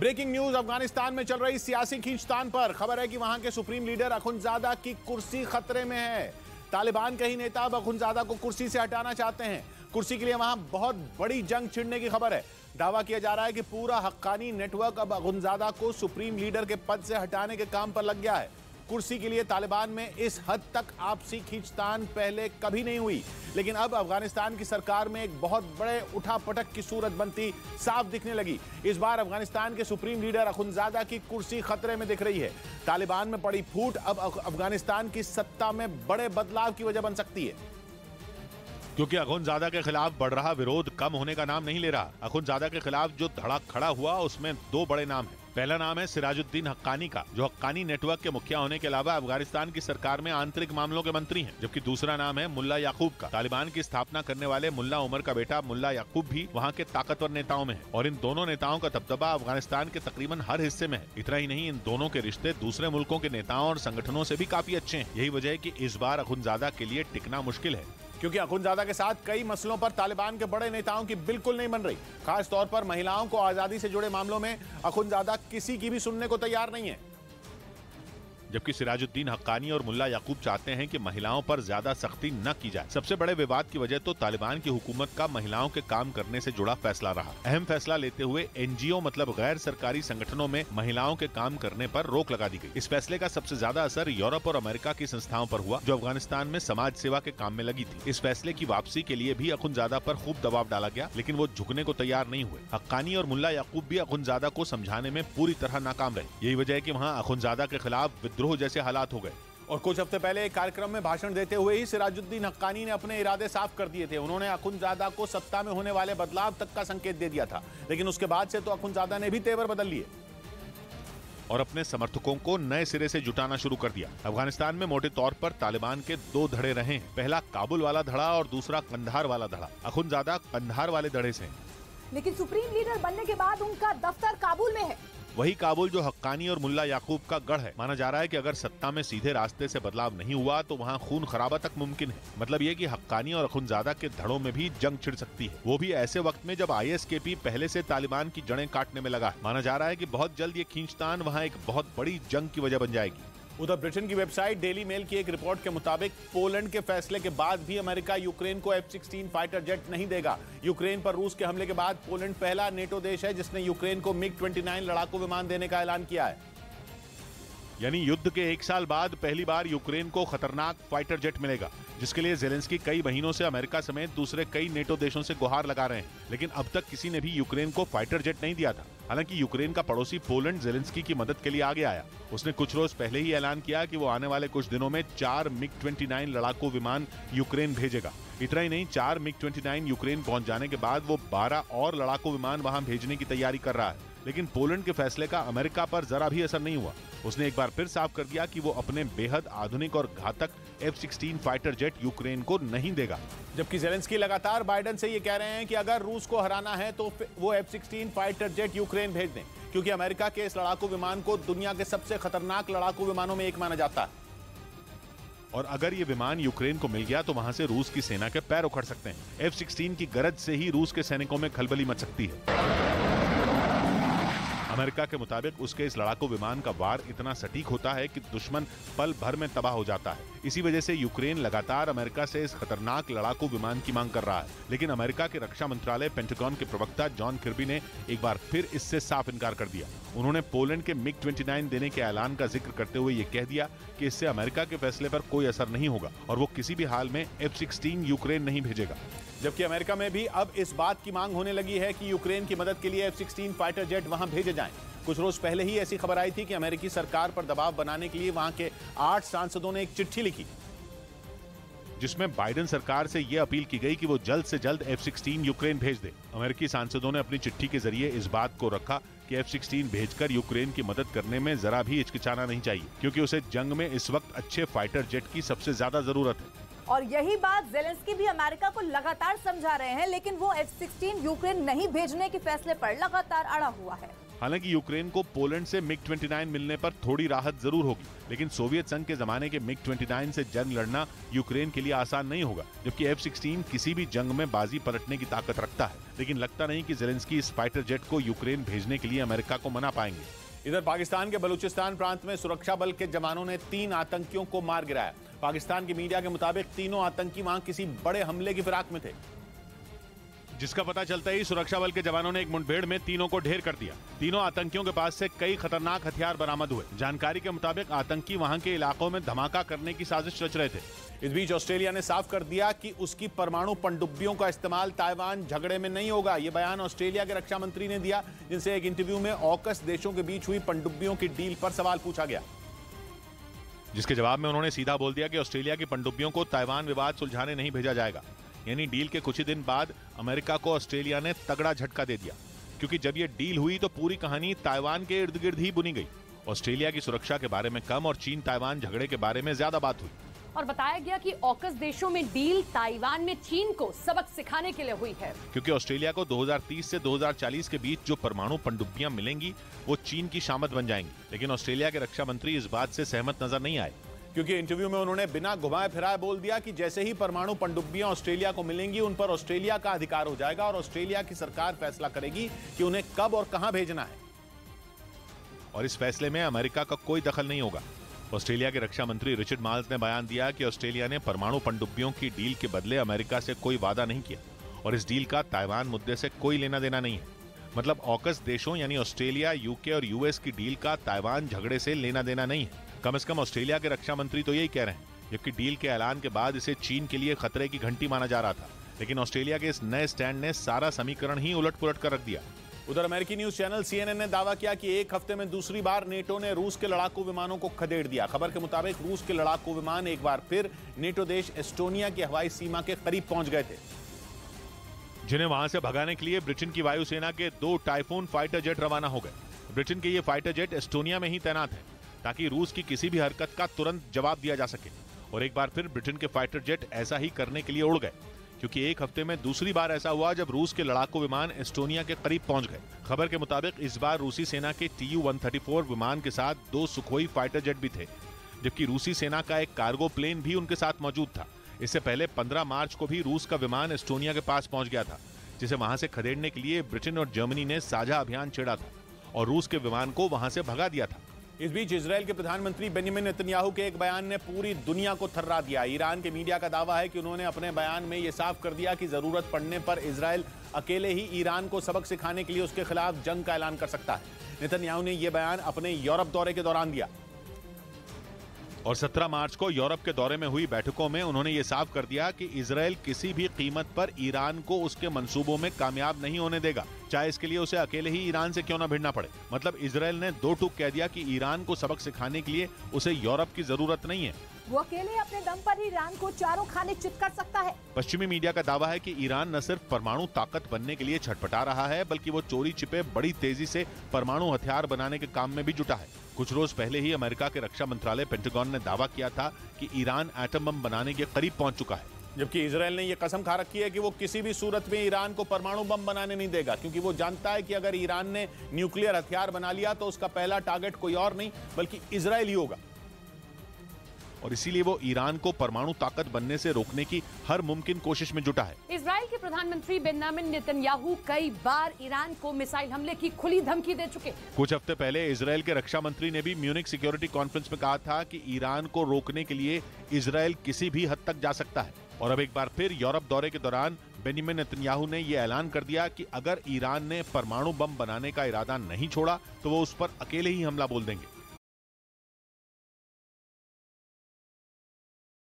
Breaking news Afghanistan में चल रही सियासी खींचतान पर खबर है कि वहां के सुप्रीम लीडर अखुंदजादा की कुर्सी खतरे में है। तालिबान के ही नेता अब अखुंदजादा को कुर्सी से हटाना चाहते हैं। कुर्सी के लिए वहां बहुत बड़ी जंग छिड़ने की खबर है। दावा किया जा रहा है कि पूरा हक्कानी नेटवर्क अब अखुंदजादा को सुप्रीम लीडर के पद से हटाने के काम पर लग गया है। कुर्सी के लिए तालिबान में इस हद तक आपसी खींचतान पहले कभी नहीं हुई, लेकिन अब अफगानिस्तान की सरकार में एक बहुत बड़े उठापटक की सूरत बनती साफ दिखने लगी। इस बार अफगानिस्तान के सुप्रीम लीडर अखुंदजादा की कुर्सी खतरे में दिख रही है। तालिबान में पड़ी फूट अब अफगानिस्तान की सत्ता में बड़े बदलाव की वजह बन सकती है, क्योंकि अखुंदजादा के खिलाफ बढ़ रहा विरोध कम होने का नाम नहीं ले रहा। अखुंदजादा के खिलाफ जो धड़क खड़ा हुआ उसमें दो बड़े नाम हैं। पहला नाम है सिराजुद्दीन हक्कानी का, जो हक्कानी नेटवर्क के मुखिया होने के अलावा अफगानिस्तान की सरकार में आंतरिक मामलों के मंत्री हैं। जबकि दूसरा नाम है मुल्ला याकूब का। तालिबान की स्थापना करने वाले मुल्ला उमर का बेटा मुल्ला याकूब भी वहाँ के ताकतवर नेताओं में है और इन दोनों नेताओं का दबदबा अफगानिस्तान के तकरीबन हर हिस्से में है। इतना ही नहीं, इन दोनों के रिश्ते दूसरे मुल्कों के नेताओं और संगठनों से भी काफी अच्छे हैं। यही वजह है कि इस बार अखुंदजादा के लिए टिकना मुश्किल है, क्योंकि अखुंदजादा के साथ कई मसलों पर तालिबान के बड़े नेताओं की बिल्कुल नहीं बन रही। खास तौर पर महिलाओं को आजादी से जुड़े मामलों में अखुंदजादा किसी की भी सुनने को तैयार नहीं है। जबकि सिराजुद्दीन हक्कानी और मुल्ला याकूब चाहते हैं कि महिलाओं पर ज्यादा सख्ती न की जाए। सबसे बड़े विवाद की वजह तो तालिबान की हुकूमत का महिलाओं के काम करने से जुड़ा फैसला रहा। अहम फैसला लेते हुए एनजीओ मतलब गैर सरकारी संगठनों में महिलाओं के काम करने पर रोक लगा दी गई। इस फैसले का सबसे ज्यादा असर यूरोप और अमेरिका की संस्थाओं पर हुआ, जो अफगानिस्तान में समाज सेवा के काम में लगी थी। इस फैसले की वापसी के लिए भी अखुंदजादा पर खूब दबाव डाला गया, लेकिन वो झुकने को तैयार नहीं हुए। हक्कानी और मुल्ला याकूब भी अखुंदजादा को समझाने में पूरी तरह नाकाम रहे। यही वजह है कि वहाँ अखुंदजादा के खिलाफ विद्रोह जैसे हालात हो गए। और कुछ हफ्ते पहले एक कार्यक्रम में भाषण देते हुए ही सिराजुद्दीन हक्कानी ने अपने इरादे साफ कर दिए थे। उन्होंने अखुंदजादा को सत्ता में होने वाले बदलाव तक का संकेत दे दिया था, लेकिन उसके बाद से तो अखुंदजादा ने भी तेवर बदल लिए और अपने समर्थकों को नए सिरे से जुटाना शुरू कर दिया। अफगानिस्तान में मोटे तौर पर तालिबान के दो धड़े रहे हैं। पहला काबुल वाला धड़ा और दूसरा कंधार वाला धड़ा। अखुंदजादा कंधार वाले धड़े से हैं। लेकिन सुप्रीम लीडर बनने के बाद उनका दफ्तर काबुल में है। वही काबुल जो हक्कानी और मुल्ला याकूब का गढ़ है। माना जा रहा है कि अगर सत्ता में सीधे रास्ते से बदलाव नहीं हुआ तो वहाँ खून खराबा तक मुमकिन है। मतलब ये कि हक्कानी और अखुंदजादा के धड़ों में भी जंग छिड़ सकती है, वो भी ऐसे वक्त में जब ISKP पहले से तालिबान की जड़ें काटने में लगा है। माना जा रहा है कि बहुत जल्द ये खींचतान वहाँ एक बहुत बड़ी जंग की वजह बन जाएगी। उधर ब्रिटेन की वेबसाइट डेली मेल की एक रिपोर्ट के मुताबिक पोलैंड के फैसले के बाद भी अमेरिका यूक्रेन को F-16 फाइटर जेट नहीं देगा। यूक्रेन पर रूस के हमले के बाद पोलैंड पहला नेटो देश है जिसने यूक्रेन को MiG-29 लड़ाकू विमान देने का ऐलान किया है। यानी युद्ध के एक साल बाद पहली बार यूक्रेन को खतरनाक फाइटर जेट मिलेगा, जिसके लिए जेलेंस्की कई महीनों से अमेरिका समेत दूसरे कई नेटो देशों से गुहार लगा रहे हैं, लेकिन अब तक किसी ने भी यूक्रेन को फाइटर जेट नहीं दिया था। हालांकि यूक्रेन का पड़ोसी पोलैंड जेलेंस्की की मदद के लिए आगे आया। उसने कुछ रोज पहले ही ऐलान किया कि वो आने वाले कुछ दिनों में 4 MiG-29 लड़ाकू विमान यूक्रेन भेजेगा। इतना ही नहीं, 4 MiG-29 यूक्रेन पहुंच जाने के बाद वो 12 और लड़ाकू विमान वहां भेजने की तैयारी कर रहा है। लेकिन पोलैंड के फैसले का अमेरिका पर जरा भी असर नहीं हुआ। उसने एक बार फिर साफ कर दिया कि वो अपने बेहद आधुनिक और घातक F-16 फाइटर जेट यूक्रेन को नहीं देगा। जबकि जेलेंस्की लगातार बाइडेन से ये कह रहे हैं कि अगर रूस को हराना है तो वो F-16 फाइटर जेट यूक्रेन भेज दें, क्योंकि अमेरिका के इस लड़ाकू विमान को दुनिया के सबसे खतरनाक लड़ाकू विमानों में एक माना जाता है। और अगर ये विमान यूक्रेन को मिल गया तो वहां से रूस की सेना के पैर उखड़ सकते हैं। F-16 की गरज से ही रूस के सैनिकों में खलबली मच सकती है। अमेरिका के मुताबिक उसके इस लड़ाकू विमान का वार इतना सटीक होता है कि दुश्मन पल भर में तबाह हो जाता है। इसी वजह से यूक्रेन लगातार अमेरिका से इस खतरनाक लड़ाकू विमान की मांग कर रहा है। लेकिन अमेरिका के रक्षा मंत्रालय पेंटागन के प्रवक्ता जॉन किर्बी ने एक बार फिर इससे साफ इनकार कर दिया। उन्होंने पोलैंड के MiG-29 देने के ऐलान का जिक्र करते हुए ये कह दिया कि इससे अमेरिका के फैसले पर कोई असर नहीं होगा और वो किसी भी हाल में F-16 यूक्रेन नहीं भेजेगा। जबकि अमेरिका में भी अब इस बात की मांग होने लगी है कि यूक्रेन की मदद के लिए F-16 फाइटर जेट वहां भेजे जाएं। कुछ रोज पहले ही ऐसी खबर आई थी कि अमेरिकी सरकार पर दबाव बनाने के लिए वहां के 8 सांसदों ने एक चिट्ठी लिखी, जिसमें बाइडेन सरकार से यह अपील की गई कि वो जल्द से जल्द F-16 यूक्रेन भेज दे। अमेरिकी सांसदों ने अपनी चिट्ठी के जरिए इस बात को रखा कि F-16 भेजकर यूक्रेन की मदद करने में जरा भी हिचकिचाना नहीं चाहिए, क्योंकि उसे जंग में इस वक्त अच्छे फाइटर जेट की सबसे ज्यादा जरूरत है। और यही बात जेलेंस्की भी अमेरिका को लगातार समझा रहे हैं, लेकिन वो F-16 यूक्रेन नहीं भेजने के फैसले पर लगातार अड़ा हुआ है। हालांकि यूक्रेन को पोलैंड से मिग-29 मिलने पर थोड़ी राहत जरूर होगी, लेकिन सोवियत संघ के जमाने के मिग-29 से जंग लड़ना यूक्रेन के लिए आसान नहीं होगा, जबकि F-16 किसी भी जंग में बाजी पलटने की ताकत रखता है। लेकिन लगता नहीं कि ज़ेलेंस्की इस फाइटर जेट को यूक्रेन भेजने के लिए अमेरिका को मना पाएंगे। इधर पाकिस्तान के बलूचिस्तान प्रांत में सुरक्षा बल के जवानों ने 3 आतंकियों को मार गिराया। पाकिस्तान की मीडिया के मुताबिक तीनों आतंकी वहां किसी बड़े हमले की फिराक में थे, जिसका पता चलता ही सुरक्षा बल के जवानों ने एक मुठभेड़ में तीनों को ढेर कर दिया। तीनों आतंकियों के पास से कई खतरनाक हथियार बरामद हुए। जानकारी के मुताबिक आतंकी वहां के इलाकों में धमाका करने की साजिश रच रहे थे। इस बीच ऑस्ट्रेलिया ने साफ कर दिया कि उसकी परमाणु पनडुब्बियों का इस्तेमाल ताइवान झगड़े में नहीं होगा। यह बयान ऑस्ट्रेलिया के रक्षा मंत्री ने दिया, जिनसे एक इंटरव्यू में ऑकस देशों के बीच हुई पनडुब्बियों की डील पर सवाल पूछा गया, जिसके जवाब में उन्होंने सीधा बोल दिया कि ऑस्ट्रेलिया की पनडुब्बियों को ताइवान विवाद सुलझाने नहीं भेजा जाएगा। यानी डील के कुछ ही दिन बाद अमेरिका को ऑस्ट्रेलिया ने तगड़ा झटका दे दिया, क्योंकि जब ये डील हुई तो पूरी कहानी ताइवान के इर्द गिर्द ही बुनी गई। ऑस्ट्रेलिया की सुरक्षा के बारे में कम और चीन ताइवान झगड़े के बारे में ज्यादा बात हुई। और बताया गया कि ऑकस देशों में डील ताइवान में चीन को सबक सिखाने के लिए हुई है, क्योंकि ऑस्ट्रेलिया को 2030 से 2040 के बीच जो परमाणु पनडुब्बियां मिलेंगी वो चीन की शामत बन जाएंगी। लेकिन ऑस्ट्रेलिया के रक्षा मंत्री इस बात से सहमत नजर नहीं आए, क्योंकि इंटरव्यू में उन्होंने बिना घुमाए फिराए बोल दिया कि जैसे ही परमाणु पनडुब्बियां ऑस्ट्रेलिया को मिलेंगी उन पर ऑस्ट्रेलिया का अधिकार हो जाएगा और ऑस्ट्रेलिया की सरकार फैसला करेगी कि उन्हें कब और कहां भेजना है, और इस फैसले में अमेरिका का कोई दखल नहीं होगा। ऑस्ट्रेलिया के रक्षा मंत्री रिचर्ड माल्स ने बयान दिया कि ऑस्ट्रेलिया ने परमाणु पनडुब्बियों की डील के बदले अमेरिका से कोई वादा नहीं किया और इस डील का ताइवान मुद्दे से कोई लेना देना नहीं है। मतलब ऑकस देशों यानी ऑस्ट्रेलिया, यूके और यूएस की डील का ताइवान झगड़े से लेना देना नहीं है। कम से कम ऑस्ट्रेलिया के रक्षा मंत्री तो यही कह रहे हैं, जबकि डील के ऐलान के बाद इसे चीन के लिए खतरे की घंटी माना जा रहा था। लेकिन ऑस्ट्रेलिया के इस नए स्टैंड ने सारा समीकरण ही उलट-पुलट कर रख दिया। उधर अमेरिकी न्यूज चैनल CNN ने दावा किया कि एक हफ्ते में दूसरी बार नेटो ने रूस के लड़ाकू विमानों को खदेड़ दिया। खबर के मुताबिक रूस के लड़ाकू विमान एक बार फिर नेटो देश एस्टोनिया की हवाई सीमा के करीब पहुंच गए थे, जिन्हें वहां से भगाने के लिए ब्रिटेन की वायुसेना के 2 टाइफून फाइटर जेट रवाना हो गए। ब्रिटेन के ये फाइटर जेट एस्टोनिया में ही तैनात है ताकि रूस की किसी भी हरकत का तुरंत जवाब दिया जा सके। और एक बार फिर ब्रिटेन के फाइटर जेट ऐसा ही करने के लिए उड़ गए, क्योंकि एक हफ्ते में दूसरी बार ऐसा हुआ जब रूस के लड़ाकू विमान एस्टोनिया के करीब पहुंच गए। खबर के मुताबिक इस बार रूसी सेना के Tu-134 विमान के साथ 2 सुखोई फाइटर जेट भी थे, जबकि रूसी सेना का एक कार्गो प्लेन भी उनके साथ मौजूद था। इससे पहले 15 मार्च को भी रूस का विमान एस्टोनिया के पास पहुंच गया था, जिसे वहां से खदेड़ने के लिए ब्रिटेन और जर्मनी ने साझा अभियान छेड़ा था और रूस के विमान को वहां से भगा दिया था। इस बीच इजराइल के प्रधानमंत्री बेंजामिन नेतन्याहू के एक बयान ने पूरी दुनिया को थर्रा दिया। ईरान के मीडिया का दावा है कि उन्होंने अपने बयान में यह साफ कर दिया कि जरूरत पड़ने पर इजराइल अकेले ही ईरान को सबक सिखाने के लिए उसके खिलाफ जंग का ऐलान कर सकता है। नेतन्याहू ने यह बयान अपने यूरोप दौरे के दौरान दिया और 17 मार्च को यूरोप के दौरे में हुई बैठकों में उन्होंने ये साफ कर दिया कि इजराइल किसी भी कीमत पर ईरान को उसके मंसूबों में कामयाब नहीं होने देगा, चाहे इसके लिए उसे अकेले ही ईरान से क्यों न भिड़ना पड़े। मतलब इजराइल ने 2 टूक कह दिया कि ईरान को सबक सिखाने के लिए उसे यूरोप की जरूरत नहीं है, वो अकेले अपने दम पर ही ईरान को चारों खाने चित कर सकता है। पश्चिमी मीडिया का दावा है कि ईरान न सिर्फ परमाणु ताकत बनने के लिए छटपटा रहा है, बल्कि वो चोरी छिपे बड़ी तेजी से परमाणु हथियार बनाने के काम में भी जुटा है। कुछ रोज पहले ही अमेरिका के रक्षा मंत्रालय पेंटागन ने दावा किया था कि ईरान एटम बम बनाने के करीब पहुंच चुका है, जबकि इजराइल ने यह कसम खा रखी है कि वो किसी भी सूरत में ईरान को परमाणु बम बनाने नहीं देगा, क्योंकि वो जानता है कि अगर ईरान ने न्यूक्लियर हथियार बना लिया तो उसका पहला टारगेट कोई और नहीं बल्कि इजराइल ही होगा। और इसीलिए वो ईरान को परमाणु ताकत बनने से रोकने की हर मुमकिन कोशिश में जुटा है। इजराइल के प्रधानमंत्री बेंजामिन नेतन्याहू कई बार ईरान को मिसाइल हमले की खुली धमकी दे चुके। कुछ हफ्ते पहले इजराइल के रक्षा मंत्री ने भी म्यूनिक सिक्योरिटी कॉन्फ्रेंस में कहा था कि ईरान को रोकने के लिए इजराइल किसी भी हद तक जा सकता है। और अब एक बार फिर यूरोप दौरे के दौरान बेंजामिन नेतन्याहू ने यह ऐलान कर दिया कि अगर ईरान ने परमाणु बम बनाने का इरादा नहीं छोड़ा तो वो उस पर अकेले ही हमला बोल देंगे।